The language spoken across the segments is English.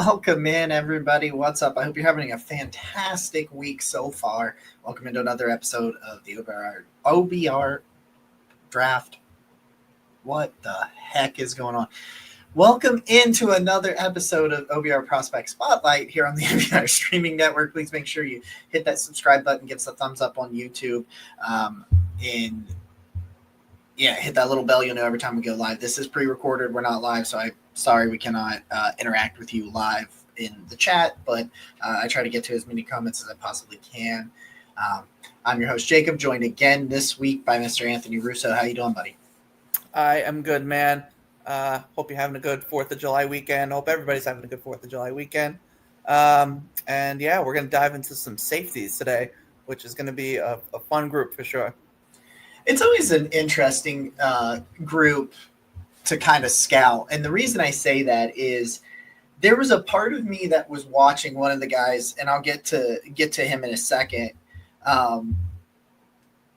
Welcome in, everybody. What's up? I hope you're having a fantastic week so far. Welcome into another episode of the OBR draft. What the heck is going on? Welcome into another episode of OBR Prospect Spotlight here on the OBR streaming network. Please make sure you hit that subscribe button, give us a thumbs up on YouTube, and hit that little bell. You'll know every time we go live. This is pre-recorded. We're not live, so I'm sorry we cannot interact with you live in the chat, but I try to get to as many comments as I possibly can. I'm your host, Jacob, joined again this week by Mr. Anthony Russo. How you doing, buddy? I am good, man. Hope you're having a good 4th of July weekend. Hope everybody's having a good 4th of July weekend. And yeah, we're going to dive into some safeties today, which is going to be a fun group for sure. It's always an interesting group to kind of scout. And the reason I say that is there was a part of me that was watching one of the guys, and I'll get to him in a second,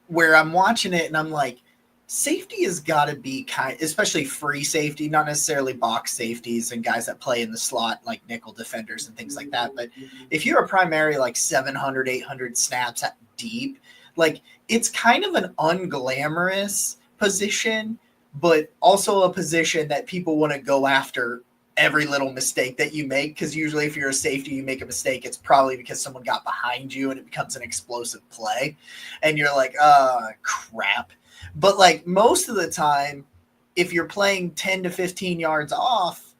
where I'm watching it and I'm like, safety has got to be especially free safety, not necessarily box safeties and guys that play in the slot like nickel defenders and things like that. But if you're a primary like 700, 800 snaps at deep, like it's kind of an unglamorous position, but also a position that people want to go after every little mistake that you make. Because usually if you're a safety, you make a mistake, it's probably because someone got behind you and it becomes an explosive play. And you're like, crap. But like most of the time, if you're playing 10 to 15 yards off,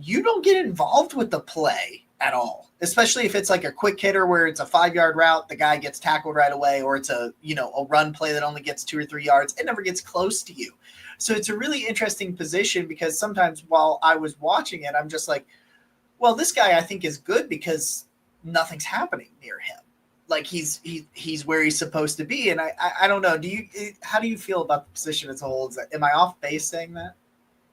you don't get involved with the play at all, especially if it's like a quick hitter where it's a 5-yard route, the guy gets tackled right away, or it's a run play that only gets 2 or 3 yards. It never gets close to you. So it's a really interesting position because sometimes while I was watching it, I'm just like, well, this guy I think is good because nothing's happening near him. Like he's where he's supposed to be. And I don't know. How do you feel about the position as a whole? Am I off base saying that?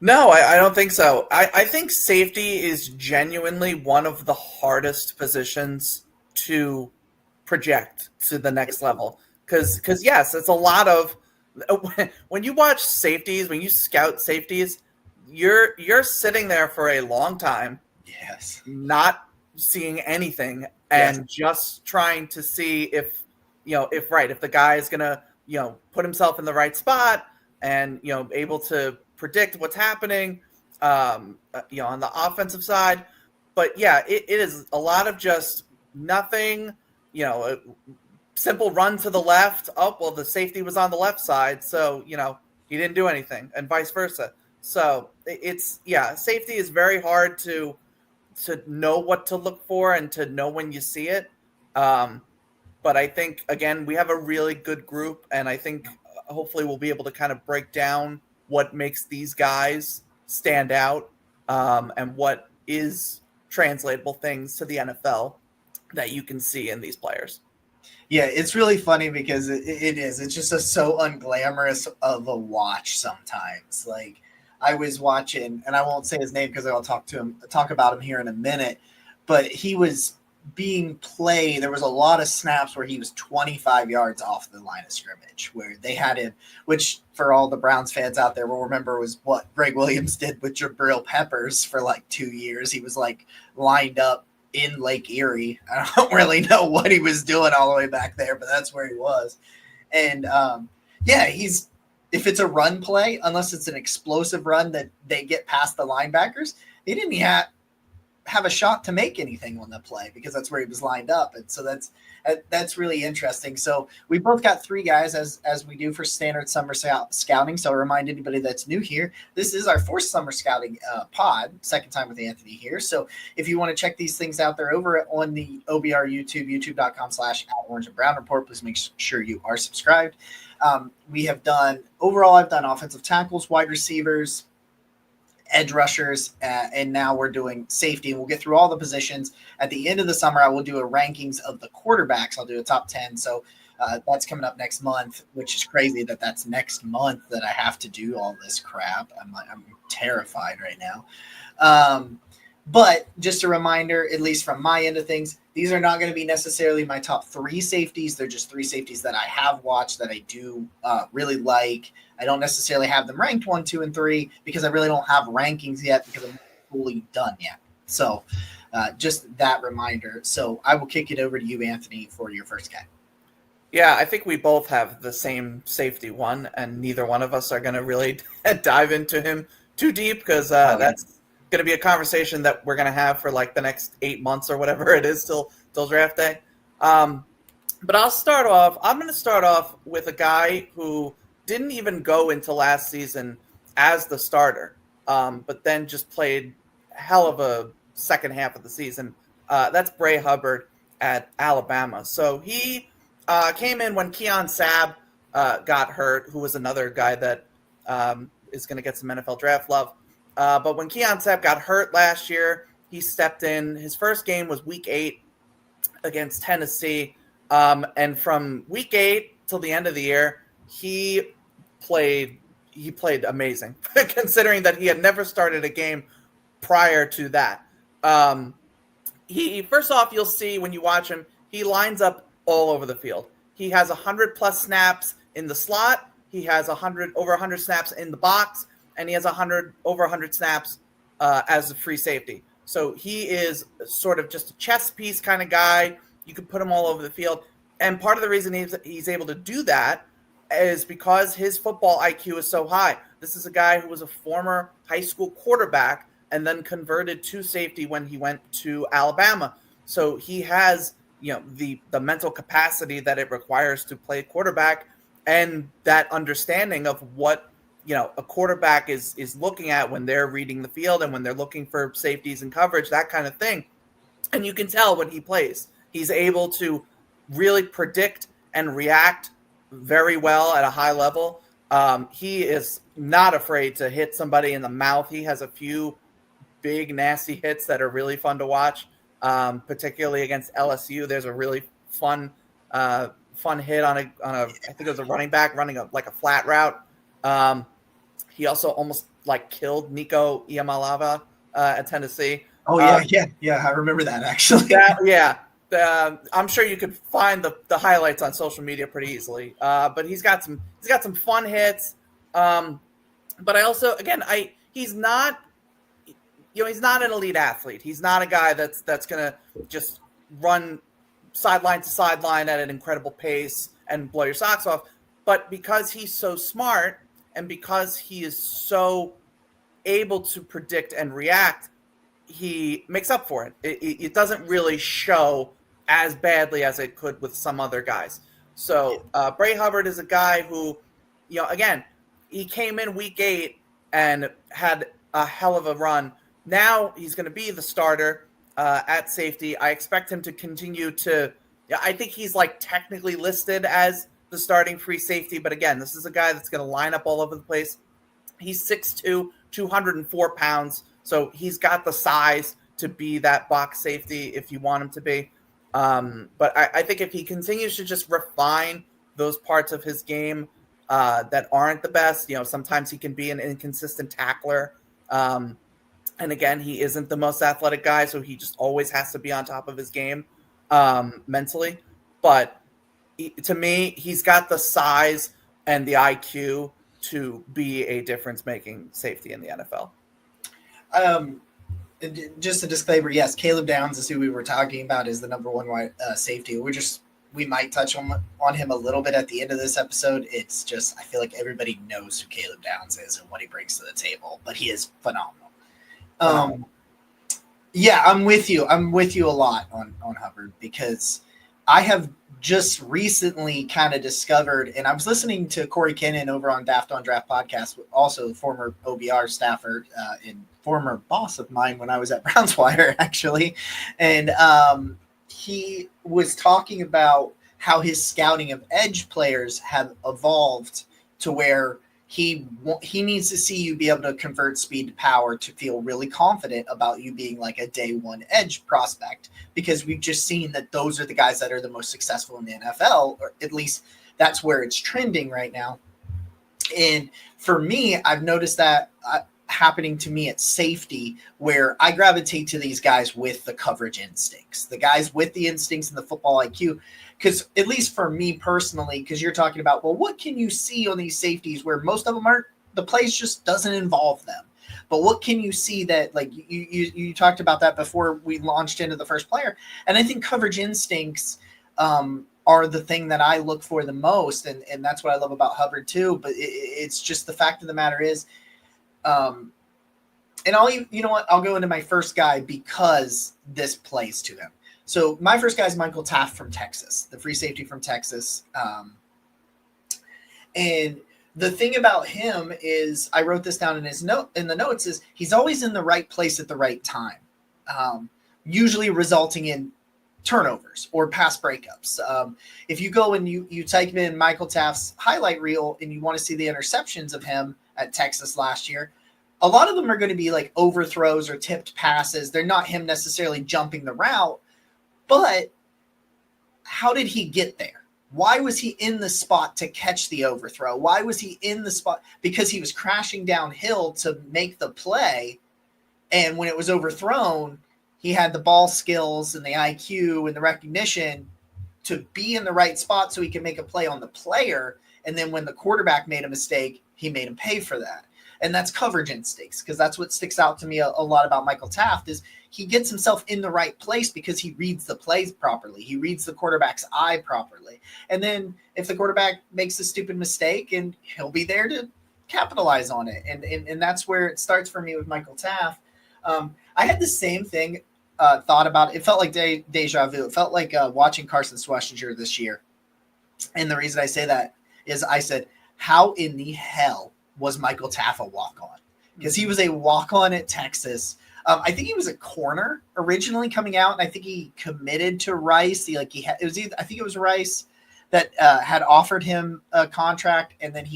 No, I don't think so. I think safety is genuinely one of the hardest positions to project to the next level. Because yes, it's a lot of when you watch safeties, when you scout safeties, you're sitting there for a long time. Yes. Not seeing anything and just trying to see if the guy is gonna put himself in the right spot and able to predict what's happening on the offensive side. But yeah, it is a lot of just nothing, a simple run to the left. Oh, well, the safety was on the left side, so he didn't do anything, and vice versa. So safety is very hard to know what to look for and to know when you see it. But I think, again, we have a really good group, and I think hopefully we'll be able to kind of break down what makes these guys stand out and what is translatable things to the NFL that you can see in these players. Yeah, it's really funny because it is. It's just so unglamorous of a watch sometimes. Like, I was watching, and I won't say his name because I'll talk about him here in a minute, but he was being played. There was a lot of snaps where he was 25 yards off the line of scrimmage, where they had him, which for all the Browns fans out there will remember was what Greg Williams did with Jabril Peppers for like 2 years. He was like lined up in Lake Erie. I don't really know what he was doing all the way back there, but that's where he was. And if it's a run play, unless it's an explosive run that they get past the linebackers, they didn't have a shot to make anything on the play because that's where he was lined up. And so that's really interesting. So we both got 3 guys as we do for standard summer scouting. So I'll remind anybody that's new here, this is our 4th summer scouting pod, 2nd time with Anthony here. So if you want to check these things out, they're over on the OBR YouTube, youtube.com/Orange and Brown Report. Please make sure you are subscribed. I've done offensive tackles, wide receivers, edge rushers, and now we're doing safety. We'll get through all the positions. At the end of the summer, I will do a rankings of the quarterbacks. I'll do a top 10. So that's coming up next month, which is crazy that's next month that I have to do all this crap. I'm terrified right now. But just a reminder, at least from my end of things, these are not going to be necessarily my top 3 safeties. They're just 3 safeties that I have watched that I do really like. I don't necessarily have them ranked 1, 2, and 3 because I really don't have rankings yet because I'm not fully done yet. So just that reminder. So I will kick it over to you, Anthony, for your first guy. Yeah, I think we both have the same safety one, and neither one of us are going to really dive into him too deep because that's going to be a conversation that we're going to have for like the next 8 months or whatever it is till draft day. But I'll start off. I'm going to start off with a guy who didn't even go into last season as the starter, but then just played hell of a second half of the season. That's Bray Hubbard at Alabama. So he came in when Keon Sabb got hurt, who was another guy that is going to get some NFL draft love. But when Keon Sabb got hurt last year, he stepped in. His first game was Week 8 against Tennessee. And from Week 8 till the end of the year, he played amazing, considering that he had never started a game prior to that. He first off, you'll see when you watch him, he lines up all over the field. He has 100 plus snaps in the slot. He has over 100 snaps in the box, and he has over 100 snaps as a free safety. So he is sort of just a chess piece kind of guy. You could put him all over the field. And part of the reason he's able to do that is because his football IQ is so high. This is a guy who was a former high school quarterback and then converted to safety when he went to Alabama. So he has, the mental capacity that it requires to play quarterback and that understanding of what, a quarterback is looking at when they're reading the field and when they're looking for safeties and coverage, that kind of thing. And you can tell when he plays, he's able to really predict and react very well at a high level. He is not afraid to hit somebody in the mouth. He has a few big, nasty hits that are really fun to watch, particularly against LSU. There's a really fun hit on a I think it was a running back running a flat route. He also almost killed Nico Iamalava at Tennessee. Oh yeah. I remember that actually. I'm sure you could find the highlights on social media pretty easily. But he's got some fun hits. But I also, again, he's not an elite athlete. He's not a guy that's gonna just run sideline to sideline at an incredible pace and blow your socks off. But because he's so smart and because he is so able to predict and react, he makes up for it. It doesn't really show as badly as it could with some other guys. So Bray Hubbard is a guy who, again, he came in Week 8 and had a hell of a run. Now he's going to be the starter at safety. I expect him to continue to – I think he's technically listed as the starting free safety. But again, this is a guy that's going to line up all over the place. He's 6'2", 204 pounds. So he's got the size to be that box safety if you want him to be. But I think if he continues to just refine those parts of his game that aren't the best, sometimes he can be an inconsistent tackler. And again, he isn't the most athletic guy, so he just always has to be on top of his game mentally. But to me, he's got the size and the IQ to be a difference-making safety in the NFL. Just a disclaimer, yes, Caleb Downs is who we were talking about is the number one safety. We might touch on him a little bit at the end of this episode. It's just, I feel like everybody knows who Caleb Downs is and what he brings to the table, but he is phenomenal. Yeah, I'm with you. I'm with you a lot on Hubbard because I have just recently kind of discovered, and I was listening to Corey Kinnan over on Daft on Draft podcast, also former OBR staffer and former boss of mine when I was at Brownswire, actually. And he was talking about how his scouting of edge players have evolved to where he needs to see you be able to convert speed to power to feel really confident about you being like a day one edge prospect, because we've just seen that those are the guys that are the most successful in the NFL, or at least that's where it's trending right now. And for me, I've noticed that happening to me at safety, where I gravitate to these guys with the coverage instincts, the guys with the instincts and the football IQ. Because at least for me personally, because you're talking about, well, what can you see on these safeties where most of them aren't, the plays just doesn't involve them. But what can you see that, like you talked about that before we launched into the first player, and I think coverage instincts are the thing that I look for the most, and that's what I love about Hubbard too. But it's just the fact of the matter is, and you know what, I'll go into my first guy because this plays to him. So my first guy is Michael Taft from Texas, the free safety from Texas. And the thing about him is, I wrote this down in the notes, is he's always in the right place at the right time, usually resulting in turnovers or pass breakups. If you go and you type in Michael Taft's highlight reel and you want to see the interceptions of him at Texas last year, a lot of them are going to be like overthrows or tipped passes. They're not him necessarily jumping the route, but how did he get there? Why was he in the spot to catch the overthrow? Why was he in the spot? Because he was crashing downhill to make the play. And when it was overthrown, he had the ball skills and the IQ and the recognition to be in the right spot so he could make a play on the player. And then when the quarterback made a mistake, he made him pay for that. And that's coverage instincts, because that's what sticks out to me a lot about Michael Taft is he gets himself in the right place because he reads the plays properly. He reads the quarterback's eye properly. And then if the quarterback makes a stupid mistake, and he'll be there to capitalize on it. And that's where it starts for me with Michael Taft. I had the same thing thought about. It felt like deja vu. It felt like watching Carson Schwarzenegger this year. And the reason I say that is I said, how in the hell was Michael Taft a walk-on? Because he was a walk-on at Texas. I think he was a corner originally coming out, and I think he committed to Rice. I think it was Rice that had offered him a contract, and then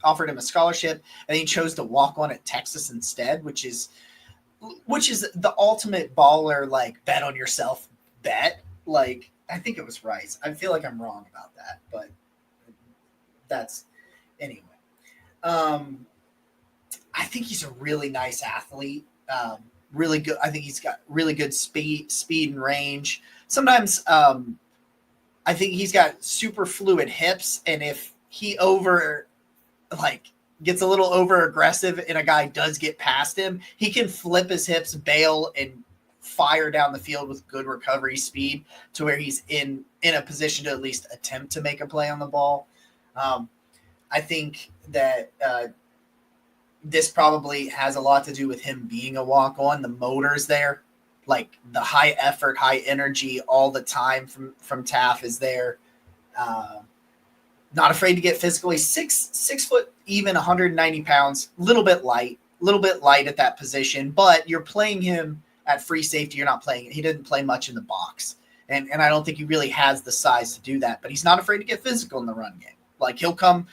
offered him a scholarship, and he chose to walk on at Texas instead, which is the ultimate baller, like, bet on yourself bet. Like, I think it was Rice. I feel like I'm wrong about that, but that's anyway. I think he's a really nice athlete. Really good. I think he's got really good speed and range. Sometimes I think he's got super fluid hips, and if he gets a little over aggressive and a guy does get past him, he can flip his hips, bail, and fire down the field with good recovery speed to where he's in a position to at least attempt to make a play on the ball. I think that this probably has a lot to do with him being a walk-on. The motor's there, like the high effort, high energy all the time from Taft is there. Not afraid to get physical. He's 6 foot, even 190 pounds, a little bit light at that position, but you're playing him at free safety. You're not playing it. He didn't play much in the box. And I don't think he really has the size to do that, but he's not afraid to get physical in the run game. Like, he'll come,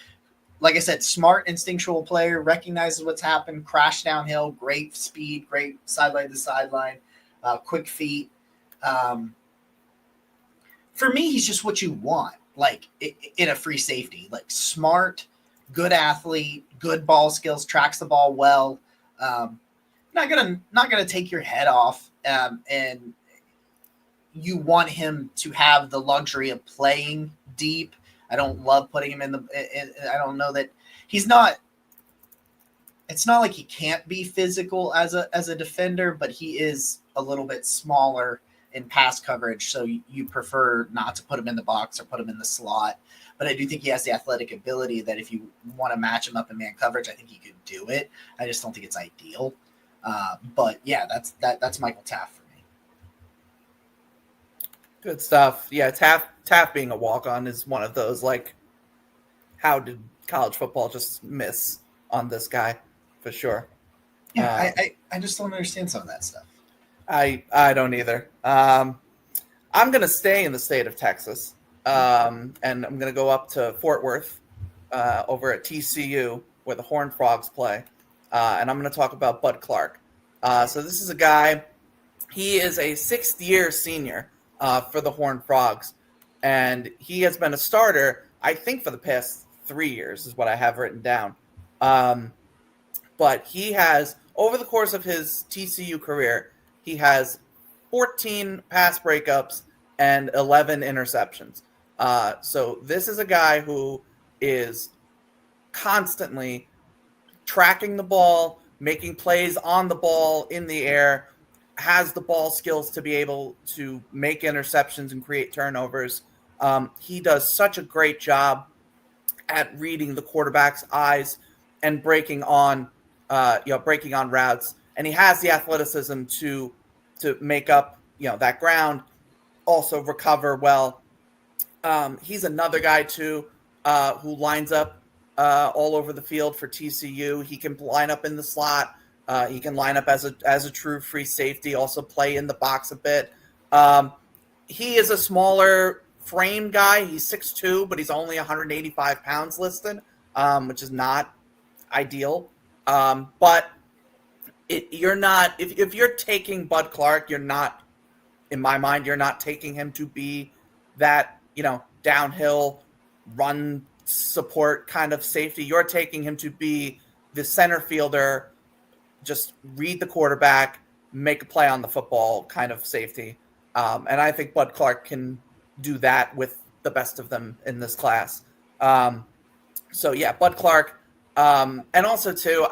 like I said, smart, instinctual player, recognizes what's happened, crash downhill, great speed, great sideline to sideline, quick feet. For me, he's just what you want, like, in a free safety. Like, smart, good athlete, good ball skills, tracks the ball well. Not gonna take your head off, and you want him to have the luxury of playing deep. I don't love putting him I don't know that he's not. It's not like he can't be physical as a defender, but he is a little bit smaller in pass coverage, so you prefer not to put him in the box or put him in the slot. But I do think he has the athletic ability that if you want to match him up in man coverage, I think he could do it. I just don't think it's ideal. But yeah, that's Michael Taft for me. Good stuff. Yeah, Taft being a walk-on is one of those, like, how did college football just miss on this guy? For sure. Yeah, I just don't understand some of that stuff. I don't either. I'm going to stay in the state of Texas, and I'm going to go up to Fort Worth over at TCU where the Horned Frogs play, and I'm going to talk about Bud Clark. So this is a guy, he is a sixth-year senior for the Horned Frogs, and he has been a starter, I think, for the past 3 years is what I have written down. But he has, over the course of his TCU career, he has 14 pass breakups and 11 interceptions. So this is a guy who is constantly tracking the ball, making plays on the ball in the air, has the ball skills to be able to make interceptions and create turnovers. He does such a great job at reading the quarterback's eyes and breaking on routes, and he has the athleticism to make up that ground, also recover well. He's another guy too who lines up all over the field for TCU. He can line up in the slot. He can line up as a true free safety. Also play in the box a bit. He is a smaller frame guy. He's 6'2", but he's only 185 pounds listed, which is not ideal. But you're not if you're taking Bud Clark, you're not, in my mind, you're not taking him to be that downhill run support kind of safety. You're taking him to be the center fielder, just read the quarterback, make a play on the football kind of safety. And I think Bud Clark can do that with the best of them in this class. So yeah, Bud Clark. And also too,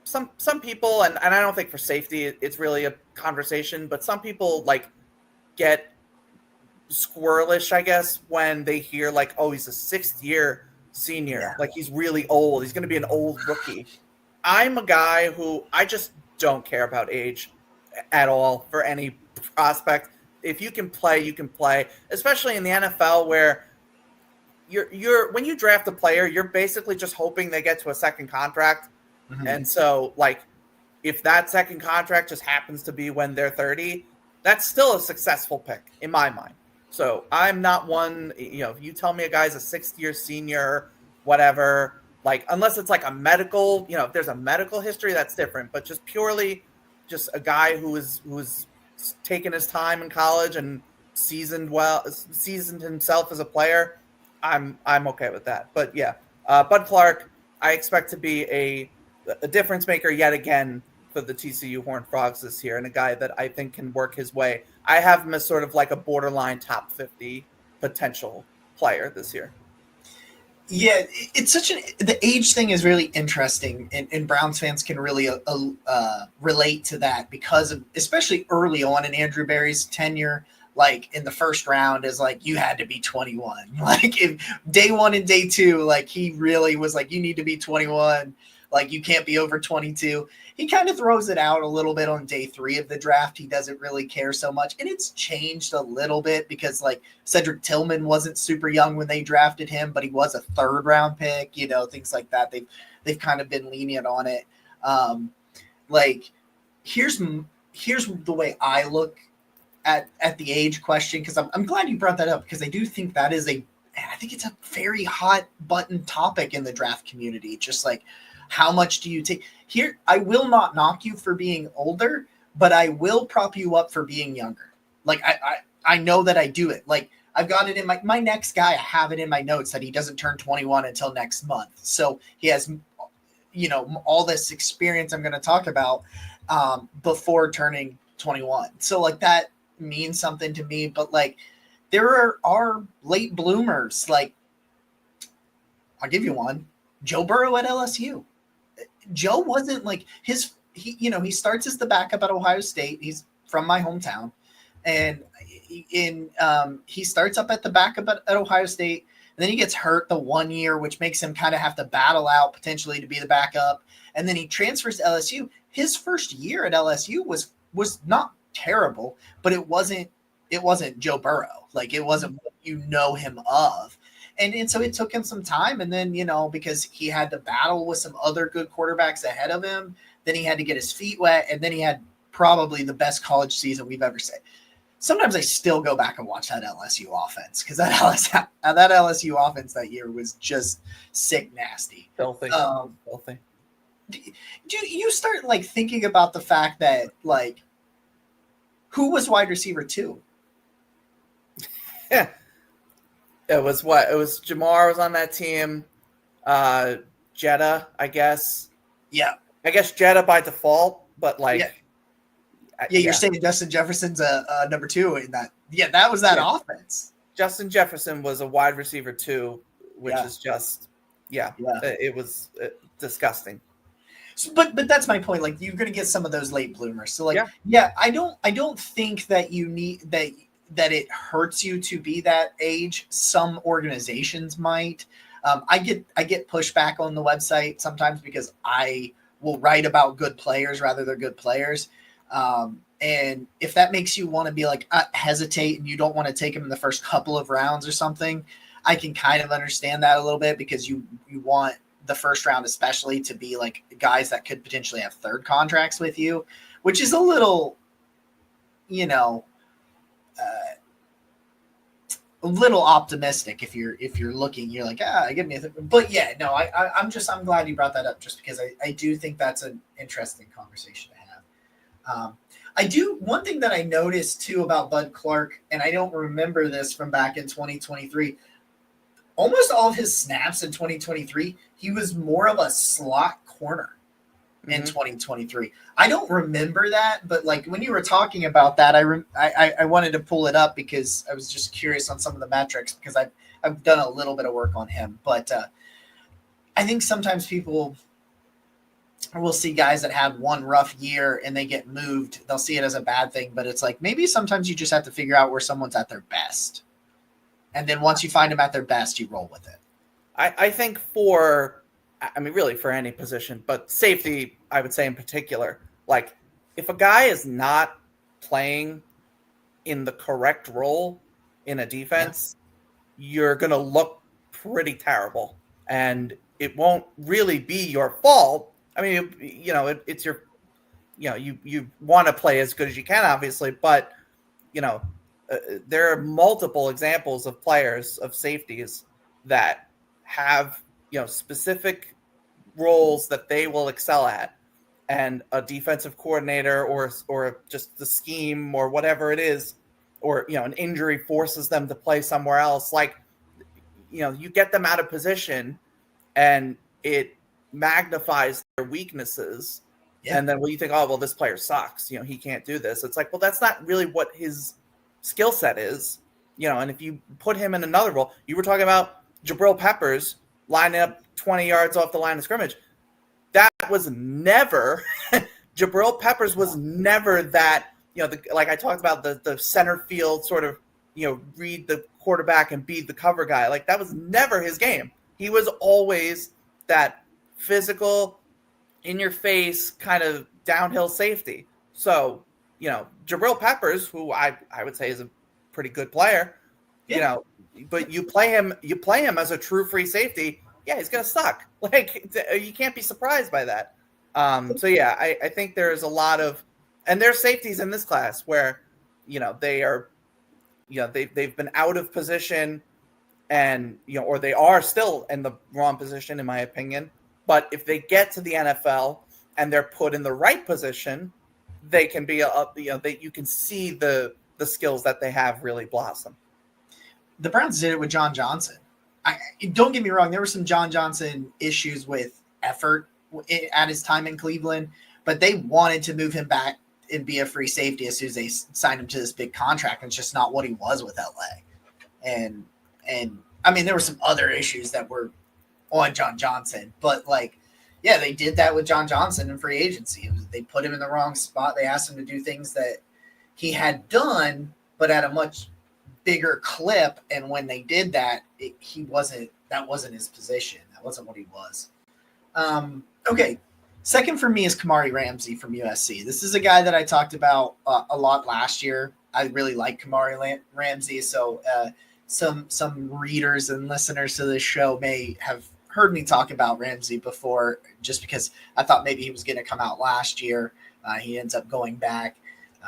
some people, and I don't think for safety it's really a conversation, but some people get squirrelish, I guess, when they hear oh, he's a 6th year senior, he's really old, he's going to be an old rookie. I'm a guy who I just don't care about age at all for any prospect. If you can play, you can play, especially in the NFL where you're when you draft a player, you're basically just hoping they get to a second contract. Mm-hmm. And so if that second contract just happens to be when they're 30, that's still a successful pick in my mind. So I'm not one, if you tell me a guy's a 6th year senior, whatever, unless it's a medical, if there's a medical history, that's different. But just purely just a guy who was taken his time in college and seasoned himself as a player, I'm okay with that. But yeah, Bud Clark, I expect to be a difference maker yet again for the TCU Horned Frogs this year, and a guy that I think can work his way. I have him as sort of a borderline top 50 potential player this year. Yeah, it's the age thing is really interesting, and Browns fans can really relate to that because of, especially early on in Andrew Berry's tenure, in the first round is you had to be 21. If day 1 and day 2, he really was you need to be 21. You can't be over 22. He kind of throws it out a little bit on day 3 of the draft. He doesn't really care so much. And it's changed a little bit because Cedric Tillman wasn't super young when they drafted him, but he was a 3rd round pick, things like that. They've kind of been lenient on it. Here's the way I look at the age question, because I'm glad you brought that up, because I do think that is I think it's a very hot button topic in the draft community. Just how much do you take here? I will not knock you for being older, but I will prop you up for being younger. I know that I do it. I've got it in my next guy. I have it in my notes that he doesn't turn 21 until next month. So he has, all this experience I'm going to talk about before turning 21. So that means something to me, but there are late bloomers. I'll give you one, Joe Burrow at LSU. Joe wasn't he starts as the backup at Ohio State. He's from my hometown, and he starts up at the backup at Ohio State, and then he gets hurt the 1 year, which makes him kind of have to battle out potentially to be the backup, and then he transfers to LSU. His first year at LSU was not terrible, but it wasn't Joe Burrow. It wasn't what him of. And so it took him some time. And then, because he had to battle with some other good quarterbacks ahead of him, then he had to get his feet wet. And then he had probably the best college season we've ever seen. Sometimes I still go back and watch that LSU offense, because that LSU offense that year was just sick, nasty. Filthy. Filthy. Do you start thinking about the fact that who was wide receiver 2? Yeah. It was Jamar was on that team. Jetta, I guess. Yeah. I guess Jetta by default, but you're saying Justin Jefferson's a number 2 in that. Yeah, that was that offense. Justin Jefferson was a wide receiver 2, which is just, it was disgusting. But that's my point. Like you're going to get some of those late bloomers. So like, I don't think that you need that it hurts you to be that age. Some organizations might. I get pushback on the website sometimes because I will write about good players rather than good players. And if that makes you want to be like hesitate and you don't want to take him in the first couple of rounds or something, I can kind of understand that a little bit because you want the first round especially to be like guys that could potentially have third contracts with you, which is a little, a little optimistic if you're looking, you're like, give me but yeah, no, I'm glad you brought that up just because I do think that's an interesting conversation to have. One thing that I noticed too about Bud Clark, and I don't remember this from back in 2023, almost all of his snaps in 2023, he was more of a slot corner in 2023. I don't remember that, but like when you were talking about that, I wanted to pull it up because I was just curious on some of the metrics because I've done a little bit of work on him. But I think sometimes people will see guys that have one rough year and they get moved. They'll see it as a bad thing, but it's like maybe sometimes you just have to figure out where someone's at their best. And then once you find them at their best, you roll with it. I think really for any position, but safety, I would say in particular, like if a guy is not playing in the correct role in a defense, you're going to look pretty terrible. And it won't really be your fault. I mean, it's your, you want to play as good as you can, obviously, but, there are multiple examples of players, of safeties that have, specific roles that they will excel at, and a defensive coordinator or just the scheme or whatever it is, or, an injury forces them to play somewhere else. Like, you get them out of position and it magnifies their weaknesses. Yeah. And then you think, oh, well, this player sucks. He can't do this. It's like, well, that's not really what his skill set is, and if you put him in another role, you were talking about Jabril Peppers lining up 20 yards off the line of scrimmage. That was never, Jabril Peppers was never that, like I talked about the center field sort of, read the quarterback and be the cover guy. Like that was never his game. He was always that physical, in your face kind of downhill safety. So, Jabril Peppers, who I would say is a pretty good player, but you play him as a true free safety. Yeah, he's going to suck. Like you can't be surprised by that. So yeah, I think there's a lot of, and there's safeties in this class where, they are, they've been out of position and, or they are still in the wrong position, in my opinion. But if they get to the NFL and they're put in the right position, they can be you can see the skills that they have really blossom. The Browns did it with John Johnson. Don't get me wrong, there were some John Johnson issues with effort at his time in Cleveland, but they wanted to move him back and be a free safety as soon as they signed him to this big contract. And it's just not what he was with LA. And I mean, there were some other issues that were on John Johnson, but like, yeah, they did that with John Johnson in free agency. They put him in the wrong spot. They asked him to do things that he had done, but at a much bigger clip. And when they did that, that wasn't his position. That wasn't what he was. Okay. Second for me is Kamari Ramsey from USC. This is a guy that I talked about a lot last year. I really like Kamari Ramsey. So some readers and listeners to this show may have heard me talk about Ramsey before, just because I thought maybe he was going to come out last year. He ends up going back,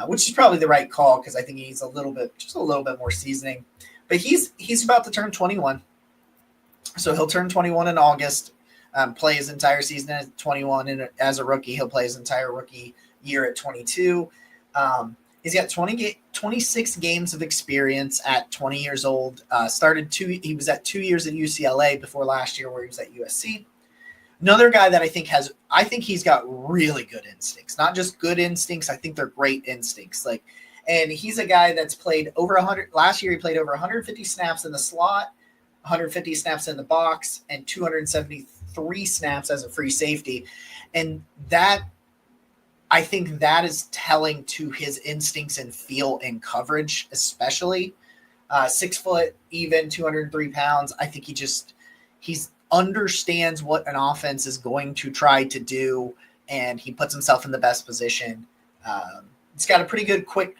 which is probably the right call because I think he's just a little bit more seasoning. But he's about to turn 21, so he'll turn 21 in August. Play his entire season at 21, and as a rookie, he'll play his entire rookie year at 22. He's got 26 games of experience at 20 years old. He was at 2 years at UCLA before last year where he was at USC. Another guy that I think he's got really good instincts, not just good instincts. I think they're great instincts. And he's a guy that's played over 100. Last year, he played over 150 snaps in the slot, 150 snaps in the box, and 273 3 snaps as a free safety. And that, I think that is telling to his instincts and feel in coverage, especially 6 foot, even 203 pounds. I think he's understands what an offense is going to try to do, and he puts himself in the best position. He's got a pretty quick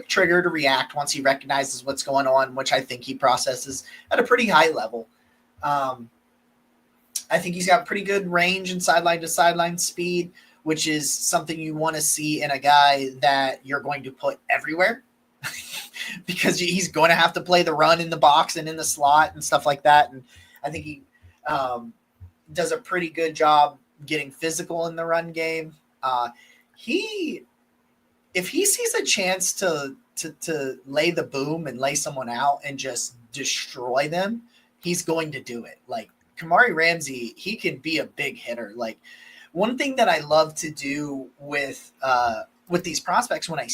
trigger to react once he recognizes what's going on, which I think he processes at a pretty high level. I think he's got pretty good range and sideline to sideline speed, which is something you want to see in a guy that you're going to put everywhere because he's going to have to play the run in the box and in the slot and stuff like that. And I think he does a pretty good job getting physical in the run game. If he sees a chance to lay the boom and lay someone out and just destroy them, he's going to do it. Like Kamari Ramsey, he can be a big hitter. Like one thing that I love to do with these prospects when I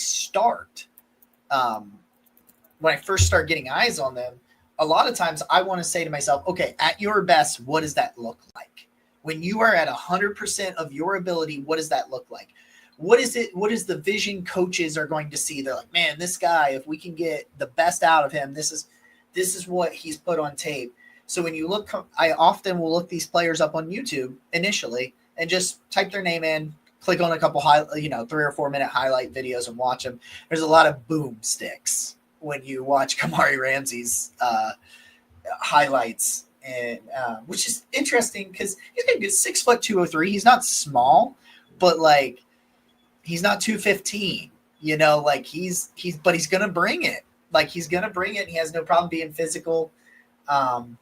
first start getting eyes on them, a lot of times I want to say to myself, okay, at your best, what does that look like? When you are at 100% of your ability, what does that look like? What is the vision coaches are going to see? They're like, man, this guy, if we can get the best out of him, this is what he's put on tape. So when you look, I often will look these players up on YouTube initially and just type their name in, click on a couple 3 or 4 minute highlight videos and watch them. There's a lot of boom sticks when you watch Kamari Ramsey's highlights, and which is interesting because he's gonna get 6 foot 203. He's not small, but like he's not 215. Like he's gonna bring it. Like he's gonna bring it. He has no problem being physical. And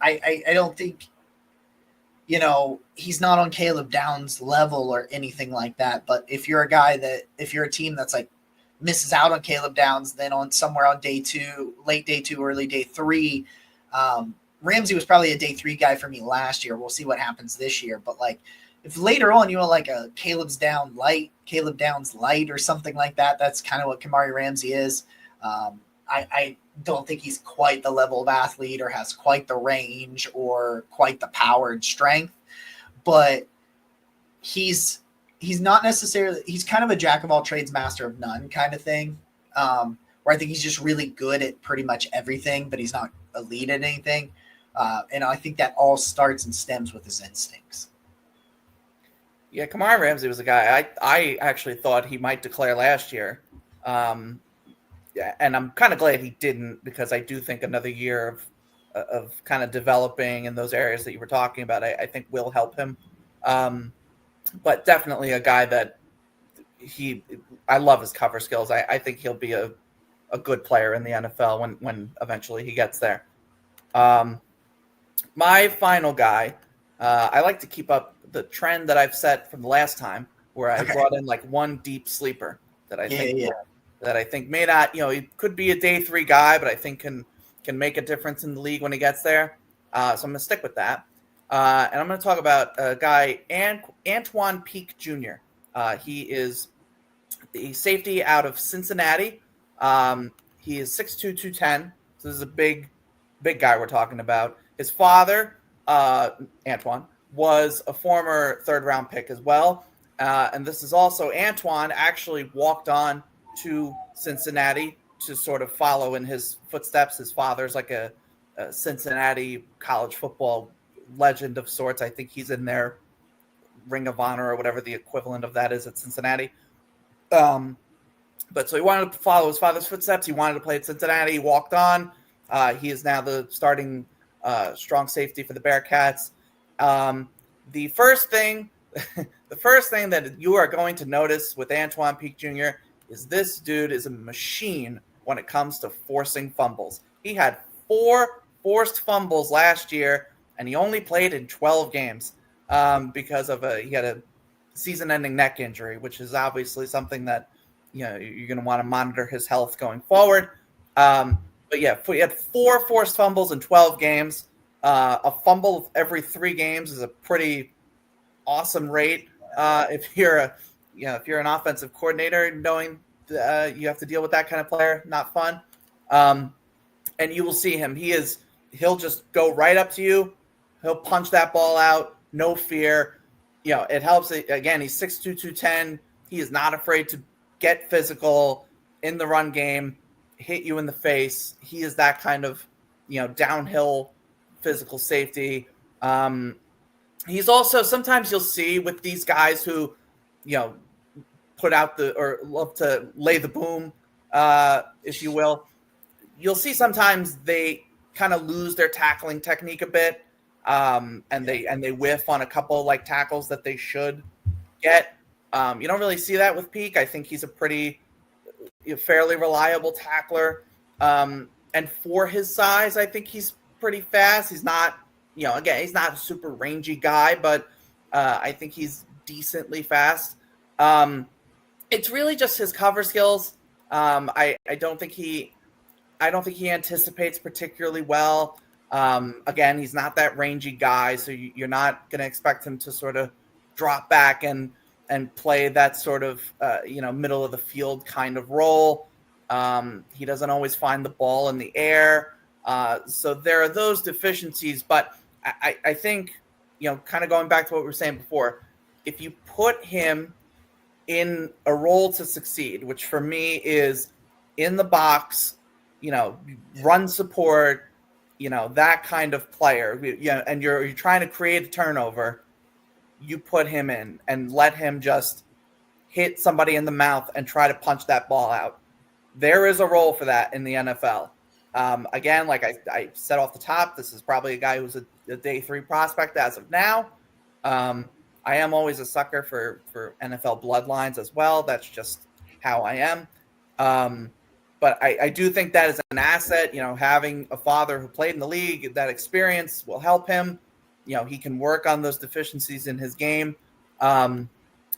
I don't think, he's not on Caleb Downs' level or anything like that. But if you're a team that's like misses out on Caleb Downs, then on somewhere on day 2, late day 2, early day 3, Ramsey was probably a day 3 guy for me last year. We'll see what happens this year. But like if later on you want like a Caleb Downs light or something like that, that's kind of what Kamari Ramsey is. I don't think he's quite the level of athlete or has quite the range or quite the power and strength, but he's not necessarily, he's kind of a jack of all trades, master of none kind of thing, where I think he's just really good at pretty much everything, but he's not elite at anything. And I think that all starts and stems with his instincts. Yeah, Kamari Ramsey was a guy I actually thought he might declare last year. Yeah, and I'm kind of glad he didn't, because I do think another year of kind of developing in those areas that you were talking about, I think will help him. But definitely a guy that I love his cover skills. I think he'll be a good player in the NFL when eventually he gets there. My final guy, I like to keep up the trend that I've set from the last time, where I brought in like one deep sleeper that I think may not, he could be a day 3 guy, but I think can make a difference in the league when he gets there. So I'm going to stick with that. And I'm going to talk about a guy, Antoine Peak Jr. He is the safety out of Cincinnati. He is 6'2", 210. So this is a big guy we're talking about. His father, Antoine, was a former 3rd-round pick as well. And this is also, Antoine actually walked on to Cincinnati to sort of follow in his footsteps. His father's like a Cincinnati college football legend of sorts. I think he's in their Ring of Honor or whatever the equivalent of that is at Cincinnati. But so he wanted to follow his father's footsteps. He wanted to play at Cincinnati. He walked on. He is now the starting strong safety for the Bearcats. The first thing that you are going to notice with Antoine Peak Jr. is this dude is a machine when it comes to forcing fumbles. He had 4 forced fumbles last year, and he only played in 12 games because he had a season-ending neck injury, which is obviously something that you're going to want to monitor his health going forward. But yeah, he had 4 forced fumbles in 12 games. A fumble every 3 games is a pretty awesome rate. If you're an offensive coordinator, knowing you have to deal with that kind of player, not fun. And you will see him. he'll just go right up to you. He'll punch that ball out, no fear. It helps. Again, he's 6'2", 210. He is not afraid to get physical in the run game, hit you in the face. He is that kind of, downhill physical safety. He's also, sometimes you'll see with these guys who, put out or love to lay the boom, if you will. You'll see sometimes they kind of lose their tackling technique a bit, and they whiff on a couple like tackles that they should get. You don't really see that with Peak. I think he's a pretty fairly reliable tackler, and for his size, I think he's pretty fast. He's not, again, he's not a super rangy guy, but I think he's decently fast. It's really just his cover skills. I don't think he anticipates particularly well. Again, he's not that rangy guy, so you're not going to expect him to sort of drop back and play that sort of middle of the field kind of role. He doesn't always find the ball in the air, so there are those deficiencies. But I think kind of going back to what we were saying before, if you put him in a role to succeed, which for me is in the box, run support, that kind of player, and you're trying to create a turnover, you put him in and let him just hit somebody in the mouth and try to punch that ball out. There is a role for that in the NFL. Again, like I said off the top, this is probably a guy who's a day 3 prospect as of now. I am always a sucker for NFL bloodlines as well. That's just how I am. But I do think that is an asset. Having a father who played in the league, that experience will help him. He can work on those deficiencies in his game. And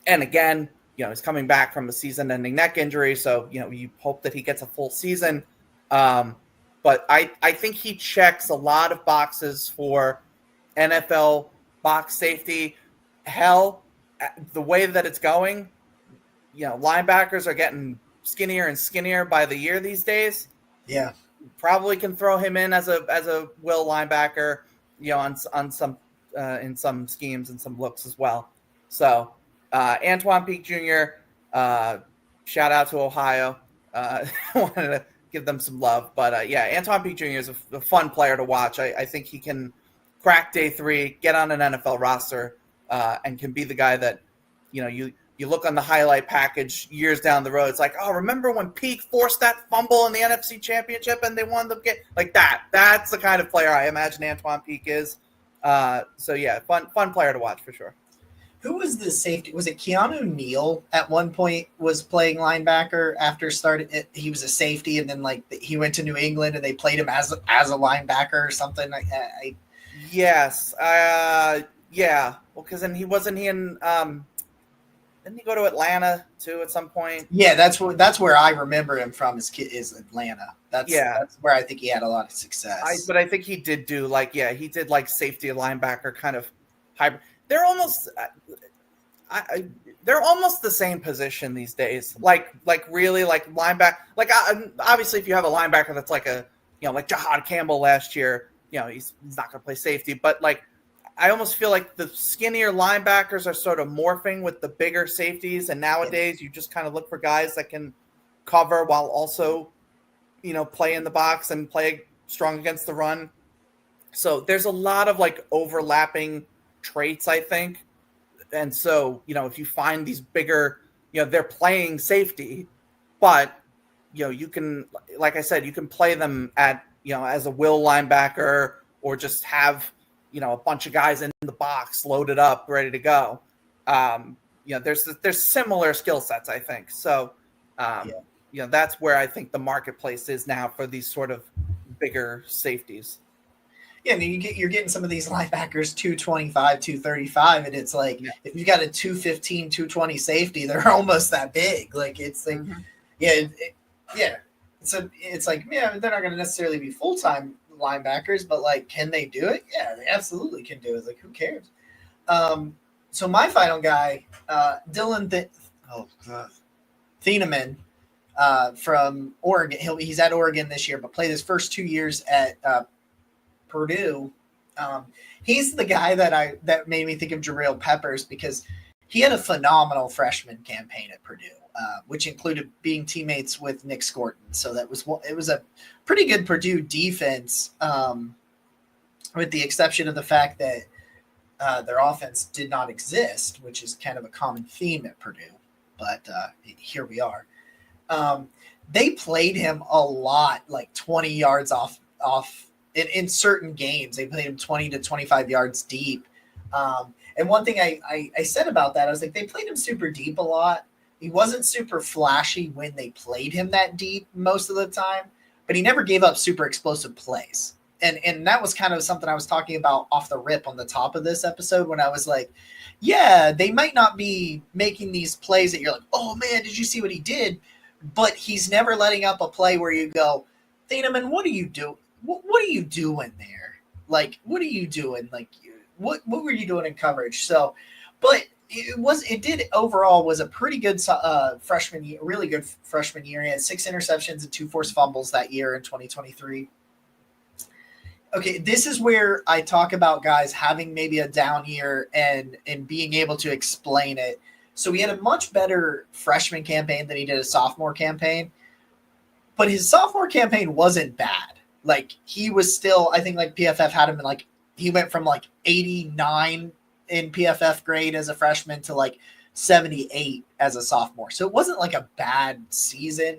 again, he's coming back from a season-ending neck injury, so you hope that he gets a full season. But I think he checks a lot of boxes for NFL box safety. Hell, the way that it's going, linebackers are getting skinnier and skinnier by the year these days. Yeah, probably can throw him in as a will linebacker, on some in some schemes and some looks as well. So Antoine Peak Jr., shout out to Ohio. Wanted to give them some love, but Antoine Peak Jr. is a fun player to watch. I think he can crack day 3, get on an NFL roster. And can be the guy that, you look on the highlight package years down the road. It's like, oh, remember when Peak forced that fumble in the NFC Championship and they won the game? Like that. That's the kind of player I imagine Antoine Peak is. So yeah, fun player to watch for sure. Who was the safety? Was it Keanu Neal at one point was playing linebacker after started? He was a safety, and then he went to New England and they played him as a linebacker or something like that. Yes. Yeah. Well, because then wasn't he in? Didn't he go to Atlanta too at some point? Yeah, that's where I remember him from. Is Atlanta. That's where I think he had a lot of success. But I think he did do he did safety linebacker kind of hybrid. They're almost, they're almost the same position these days. Really linebacker. Obviously, if you have a linebacker that's like Jahad Campbell last year, he's not going to play safety, but I almost feel like the skinnier linebackers are sort of morphing with the bigger safeties. And nowadays you just kind of look for guys that can cover while also, play in the box and play strong against the run. So there's a lot of overlapping traits, I think. And so, if you find these bigger, they're playing safety, but, you can, like I said, you can play them at, as a will linebacker or just have, a bunch of guys in the box loaded up, ready to go. There's similar skill sets, I think. So, that's where I think the marketplace is now for these sort of bigger safeties. Yeah, I mean, you're getting some of these linebackers 225, 235, and it's if you've got a 215, 220 safety, they're almost that big. Mm-hmm. They're not going to necessarily be full-time linebackers, but can they do it? Yeah, they absolutely can do it. Who cares? So my final guy, Dylan Thieneman, from Oregon. He's at Oregon this year, but played his first 2 years at Purdue, he's the guy that made me think of Jarrell Peppers because he had a phenomenal freshman campaign at Purdue, which included being teammates with Nick Scorton. So it was a pretty good Purdue defense, with the exception of the fact that their offense did not exist, which is kind of a common theme at Purdue. But here we are. They played him a lot, like 20 yards off in certain games. They played him 20 to 25 yards deep. And one thing I said about that, I was like, they played him super deep a lot. He wasn't super flashy when they played him that deep most of the time, but he never gave up super explosive plays. And that was kind of something I was talking about off the rip on the top of this episode when I was like, yeah, they might not be making these plays that you're like, oh man, did you see what he did? But he's never letting up a play where you go, Thieneman, what are you doing? What are you doing there? Like, what are you doing? Like, what were you doing in coverage? So, but it did overall was a pretty good freshman year, really good freshman year. He had 6 interceptions and 2 forced fumbles that year in 2023. Okay, this is where I talk about guys having maybe a down year and being able to explain it. So he had a much better freshman campaign than he did a sophomore campaign, but his sophomore campaign wasn't bad. Like he was still, I think like PFF had him in like, he went from like 89 in PFF grade as a freshman to like 78 as a sophomore. So it wasn't like a bad season.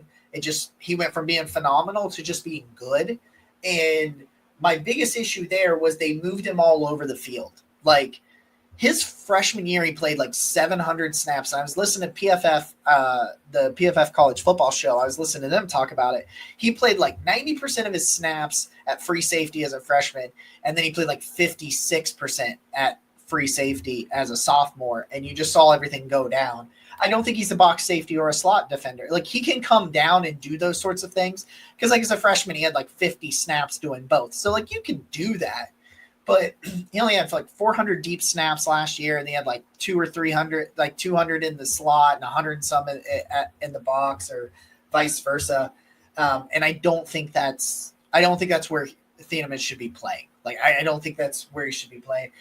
He went from being phenomenal to just being good. And my biggest issue there was they moved him all over the field. Like his freshman year, he played like 700 snaps. I was listening to PFF, the PFF college football show. I was listening to them talk about it. He played like 90% of his snaps at free safety as a freshman. And then he played like 56% at free safety as a sophomore. And you just saw everything go down. I don't think he's a box safety or a slot defender. Like he can come down and do those sorts of things. Because like as a freshman, he had like 50 snaps doing both. So like you can do that. But he only had like 400 deep snaps last year. And he had like 200 or 300, like 200 in the slot and 100 and some in the box or vice versa. And I don't think that's where Thieneman should be playing. Like I don't think that's where he should be playing.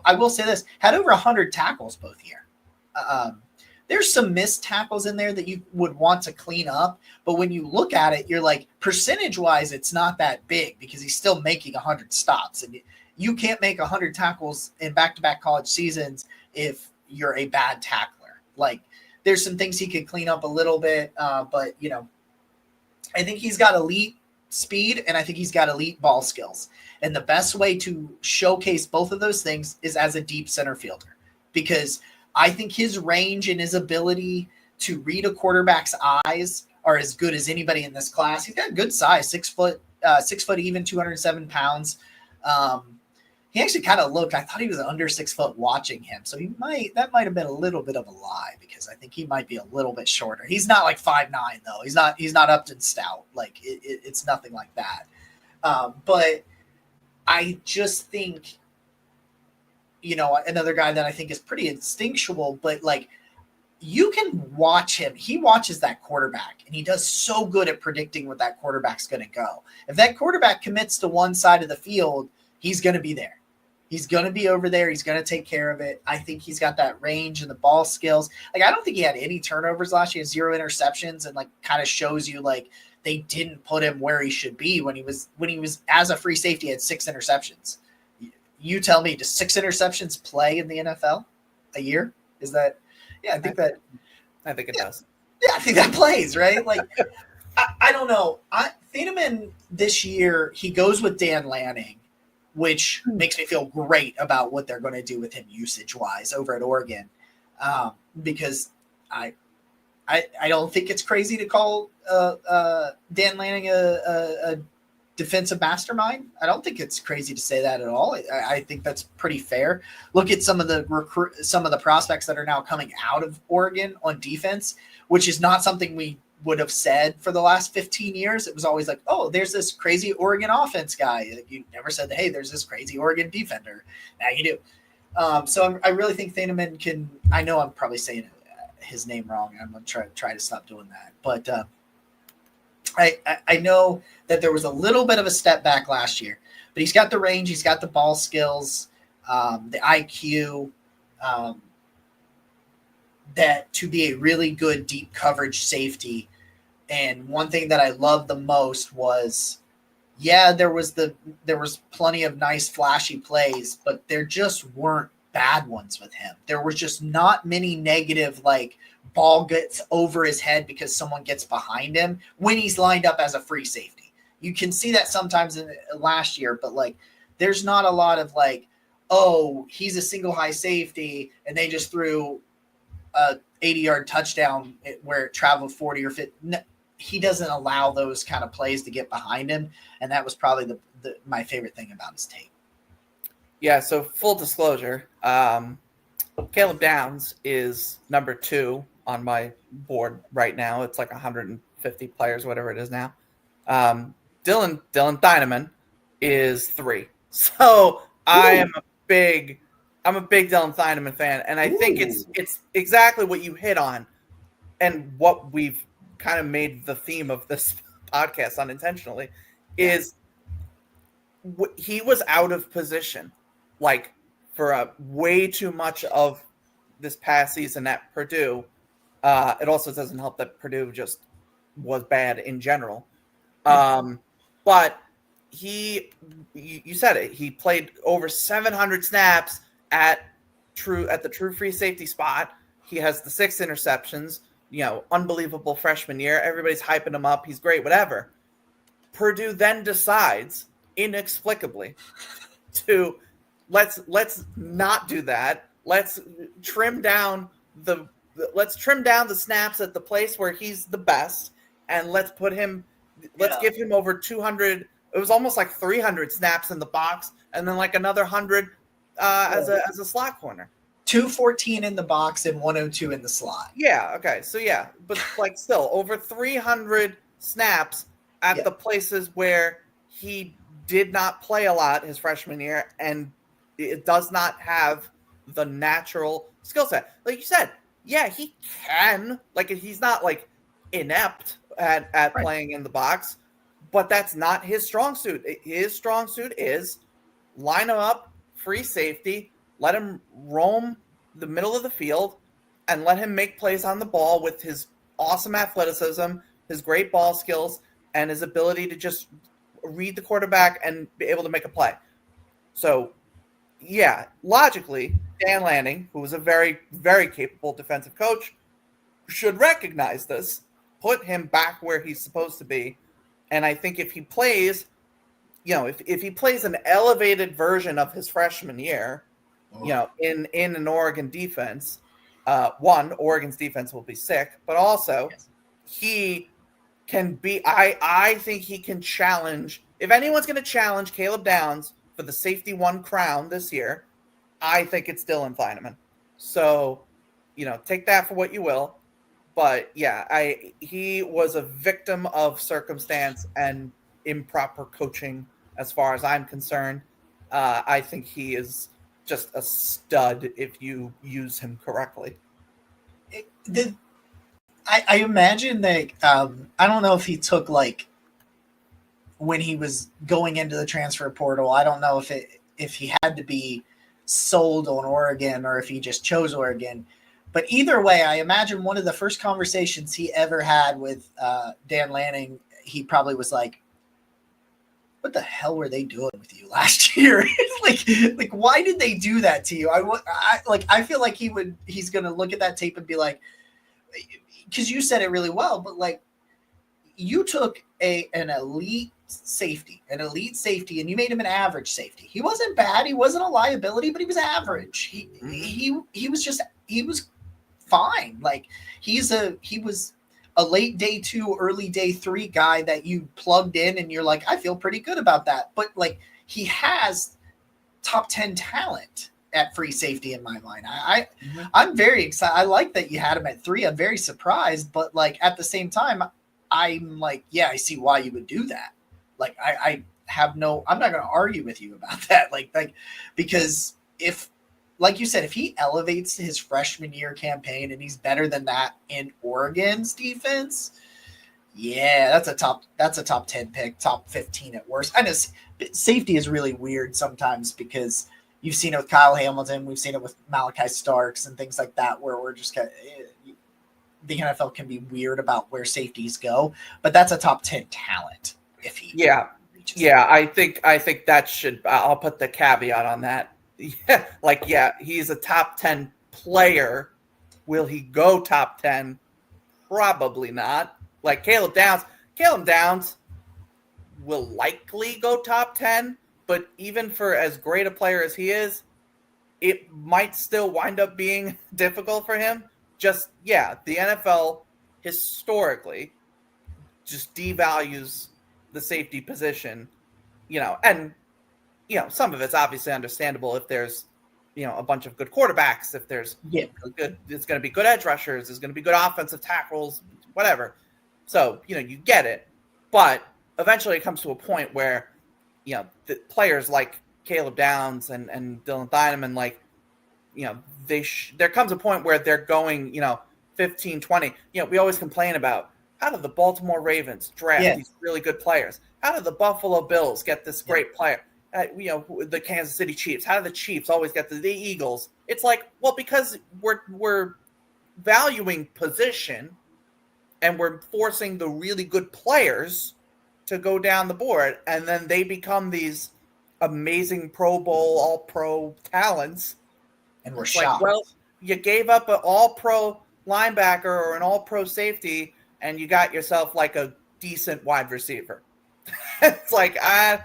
I will say this, had over 100 tackles both year. There's some missed tackles in there that you would want to clean up. But when you look at it, you're like, percentage-wise, it's not that big because he's still making 100 stops. And you can't make 100 tackles in back-to-back college seasons if you're a bad tackler. Like, there's some things he could clean up a little bit. But, you know, I think he's got elite speed and I think he's got elite ball skills. And the best way to showcase both of those things is as a deep center fielder because – I think his range and his ability to read a quarterback's eyes are as good as anybody in this class. He's got a good size, 6 foot even, 207 pounds. He actually kind of looked, I thought he was under 6 foot watching him. So that might have been a little bit of a lie because I think he might be a little bit shorter. He's not like 5'9" though. He's not Upton Stout. Like it's nothing like that. But I just think, you know, another guy that I think is pretty instinctual, but like you can watch him. He watches that quarterback and he does so good at predicting what that quarterback's going to go. If that quarterback commits to one side of the field, he's going to be there. He's going to be over there. He's going to take care of it. I think he's got that range and the ball skills. Like, I don't think he had any turnovers last year, 0 interceptions, and like kind of shows you like they didn't put him where he should be when he was as a free safety, he had 6 interceptions. You tell me, does 6 interceptions play in the NFL a year? Is that? Yeah, I think it does. Yeah, I think that plays, right? Like, I don't know. Thieneman this year, he goes with Dan Lanning, which makes me feel great about what they're going to do with him usage-wise over at Oregon, because I don't think it's crazy to call Dan Lanning a defensive mastermind. I don't think it's crazy to say that at all. I think that's pretty fair. Look at some of the prospects that are now coming out of Oregon on defense, which is not something we would have said for the last 15 years. It was always like, oh, there's this crazy Oregon offense guy. You never said, hey, there's this crazy Oregon defender. Now you do. So I really think Thieneman can. I know I'm probably saying his name wrong. I'm going to try to stop doing that. But I know that there was a little bit of a step back last year, but he's got the range, he's got the ball skills, the IQ, um, that to be a really good deep coverage safety. And one thing that I loved the most was, yeah, there was plenty of nice flashy plays, but there just weren't bad ones with him. There was just not many negative, like ball gets over his head because someone gets behind him when he's lined up as a free safety. You can see that sometimes in last year, but like there's not a lot of like, oh, he's a single high safety and they just threw a 80-yard touchdown where it traveled 40 or 50. No, he doesn't allow those kind of plays to get behind him, and that was probably my favorite thing about his tape. Yeah, so full disclosure, Caleb Downs is number 2 on my board right now. It's like 150 players, whatever it is now. Dylan Dynaman is 3. So I'm a big Dylan Dynaman fan, and I think it's exactly what you hit on, and what we've kind of made the theme of this podcast unintentionally is he was out of position, like for way too much of this past season at Purdue. It also doesn't help that Purdue just was bad in general. But you said it. He played over 700 snaps at the true free safety spot. He has the 6 interceptions. Unbelievable freshman year. Everybody's hyping him up. He's great, whatever. Purdue then decides inexplicably to let's not do that. Let's trim down the snaps at the place where he's the best, and let's give him over 200. It was almost like 300 snaps in the box, and then like another 100 as a slot corner. 214 in the box and 102 in the slot. Yeah. Okay. So yeah, but like still over 300 snaps at the places where he did not play a lot his freshman year, and it does not have the natural skill set. Like you said, yeah, he can. Like he's not like inept at playing in the box, but that's not his strong suit. His strong suit is line him up, free safety, let him roam the middle of the field, and let him make plays on the ball with his awesome athleticism, his great ball skills, and his ability to just read the quarterback and be able to make a play. So, yeah, logically, Dan Lanning, who was a very, very capable defensive coach, should recognize this, put him back where he's supposed to be. And I think if he plays, if he plays an elevated version of his freshman year, in an Oregon defense, Oregon's defense will be sick, but also he can be, I think he can challenge, if anyone's going to challenge Caleb Downs for the safety 1 crown this year, I think it's Dylan Dynaman. So, take that for what you will. But yeah, he was a victim of circumstance and improper coaching as far as I'm concerned. I think he is just a stud if you use him correctly. I imagine that I don't know if he took like when he was going into the transfer portal. I don't know if he had to be sold on Oregon or if he just chose Oregon. But either way, I imagine one of the first conversations he ever had with Dan Lanning, he probably was like, what the hell were they doing with you last year? like, why did they do that to you? I feel like he's going to look at that tape and be like, because you said it really well, but like you took an elite safety, and you made him an average safety. He wasn't bad. He wasn't a liability, but he was average. He was fine. Like he was a late day 2, early day 3 guy that you plugged in and you're like, I feel pretty good about that. But like he has top 10 talent at free safety in my mind. I'm very excited. I like that you had him at 3. I'm very surprised, but like at the same time, I'm like, yeah, I see why you would do that. Like I'm not going to argue with you about that. Like, because if, like you said, if he elevates his freshman year campaign and he's better than that in Oregon's defense, Yeah, that's a top 10 pick, top 15 at worst. I know safety is really weird sometimes because you've seen it with Kyle Hamilton, we've seen it with Malachi Starks and things like that, where we're just the NFL can be weird about where safeties go, but that's a top 10 talent if he reaches. Yeah, I think that should. I'll put the caveat on that. Yeah, he's a top 10 player. Will he go top 10? Probably not. Like Caleb Downs will likely go top 10, but even for as great a player as he is, it might still wind up being difficult for him. The NFL historically just devalues the safety position, and some of it's obviously understandable if there's a bunch of good quarterbacks, if there's it's going to be good edge rushers, there's going to be good offensive tackles, whatever. So you get it, but eventually it comes to a point where the players like Caleb Downs and Dylan Thieneman, there comes a point where they're going 15, 20. We always complain about, how do the Baltimore Ravens draft these really good players? How do the Buffalo Bills get this great player? The Kansas City Chiefs. How do the Chiefs always get the Eagles? It's like, well, because we're valuing position and we're forcing the really good players to go down the board, and then they become these amazing Pro Bowl, All-Pro talents. And we're shocked. Well, you gave up an All-Pro linebacker or an All-Pro safety, and you got yourself like a decent wide receiver. It's like, I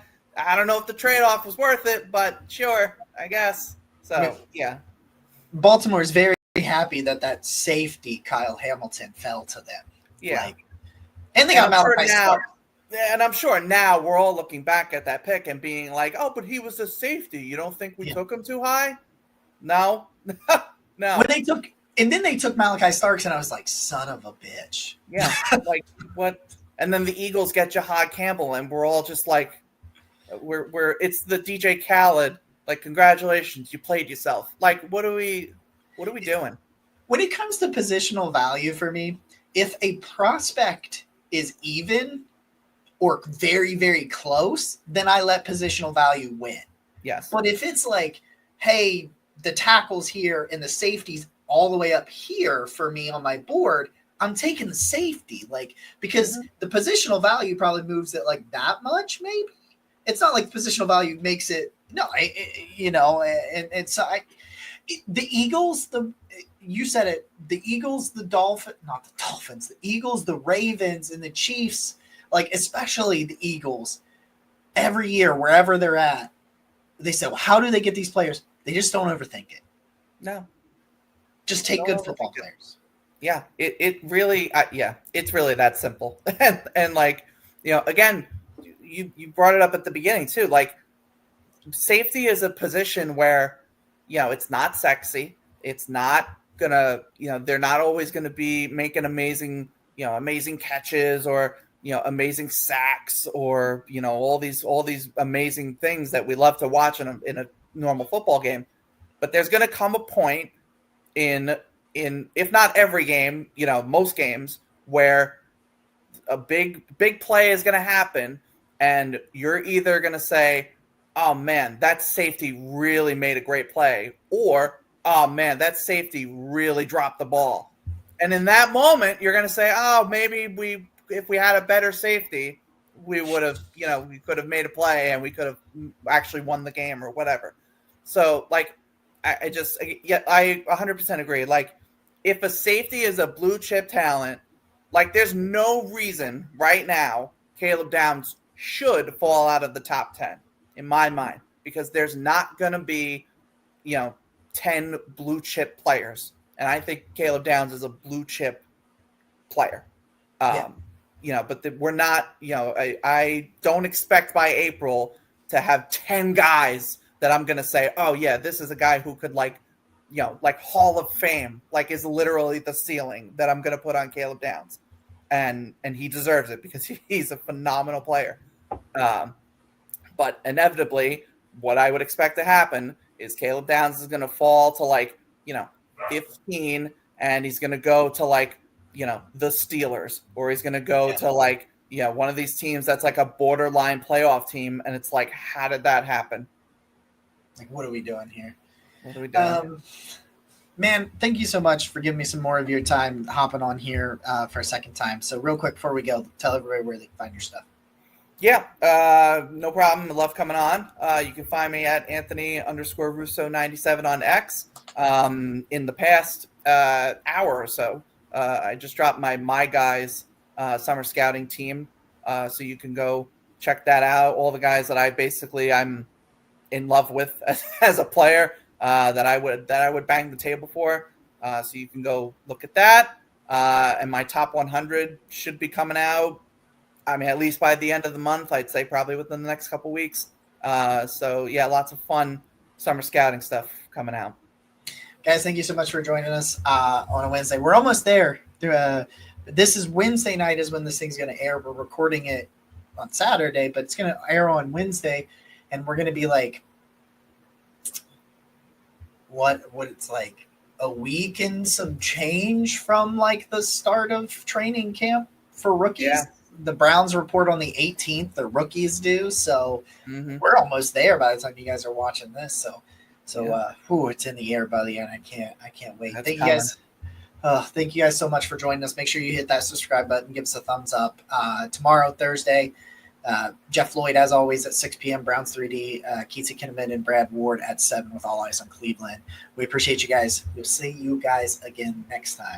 don't know if the trade-off was worth it, but sure, I guess. So, yeah. Baltimore's very happy that safety, Kyle Hamilton, fell to them. Yeah. And they got Malachi Starks. And I'm sure now we're all looking back at that pick and being like, oh, but he was a safety. You don't think we took him too high? No. No. Then they took Malachi Starks, and I was like, son of a bitch. Yeah. Like, what? And then the Eagles get Jahad Campbell, and we're all just like, it's the DJ Khaled. Like, congratulations, you played yourself. Like, what are we doing? When it comes to positional value for me, if a prospect is even or very, very close, then I let positional value win. Yes. But if it's like, hey, the tackle's here and the safety's all the way up here for me on my board, I'm taking the safety, because the positional value probably moves it like that much, maybe. It's not like positional value makes it, the Eagles, you said it, the Eagles, the Eagles, the Ravens, and the Chiefs, especially the Eagles, every year, wherever they're at, they say, well, how do they get these players? They just don't overthink it. No. Just take good football players. Yeah, it's really that simple. and again, you brought it up at the beginning too. Safety is a position where, it's not sexy. It's not gonna, they're not always gonna be making amazing catches or, amazing sacks or, all these amazing things that we love to watch in a normal football game. But there's gonna come a point in if not every game, most games, where a big play is going to happen, and you're either going to say, oh man, that safety really made a great play, or oh man, that safety really dropped the ball. And in that moment, you're going to say, oh, maybe if we had a better safety, we would have, we could have made a play and we could have actually won the game or whatever. So I 100% agree. If a safety is a blue chip talent, there's no reason right now Caleb Downs should fall out of the top 10 in my mind, because there's not going to be, 10 blue chip players. And I think Caleb Downs is a blue chip player. But we're not, I don't expect by April to have 10 guys that I'm going to say, oh yeah, this is a guy who could Hall of Fame, is literally the ceiling that I'm going to put on Caleb Downs. And he deserves it because he's a phenomenal player. But inevitably, what I would expect to happen is Caleb Downs is going to fall to 15, and he's going to go to the Steelers, or he's going to go to like, one of these teams that's like a borderline playoff team. And it's like, how did that happen? Like, what are we doing here? What are we doing? Man, thank you so much for giving me some more of your time hopping on here for a second time. So real quick before we go, tell everybody where they can find your stuff. Yeah, no problem. I love coming on. You can find me at Anthony_Russo97 on X. In the past hour or so, I just dropped my Guys summer scouting team. So you can go check that out. All the guys that I'm in love with as a player that I would bang the table for. So you can go look at that. And my top 100 should be coming out. I mean, at least by the end of the month, I'd say probably within the next couple weeks. So yeah, lots of fun summer scouting stuff coming out. Guys, thank you so much for joining us on a Wednesday. We're almost there. This is Wednesday night is when this thing's going to air. We're recording it on Saturday, but it's going to air on Wednesday, and we're going to be like, what it's like a week and some change from like the start of training camp for rookies. Yeah. The Browns report on the 18th. The rookies do. So we're almost there by the time you guys are watching this. So it's in the air by the end. I can't wait. Thank you guys so much for joining us. Make sure you hit that subscribe button. Give us a thumbs up. Tomorrow, Thursday, Jeff Lloyd, as always, at 6 p.m. Browns 3D. Keitsa Kinnaman and Brad Ward at 7 with All Eyes on Cleveland. We appreciate you guys. We'll see you guys again next time.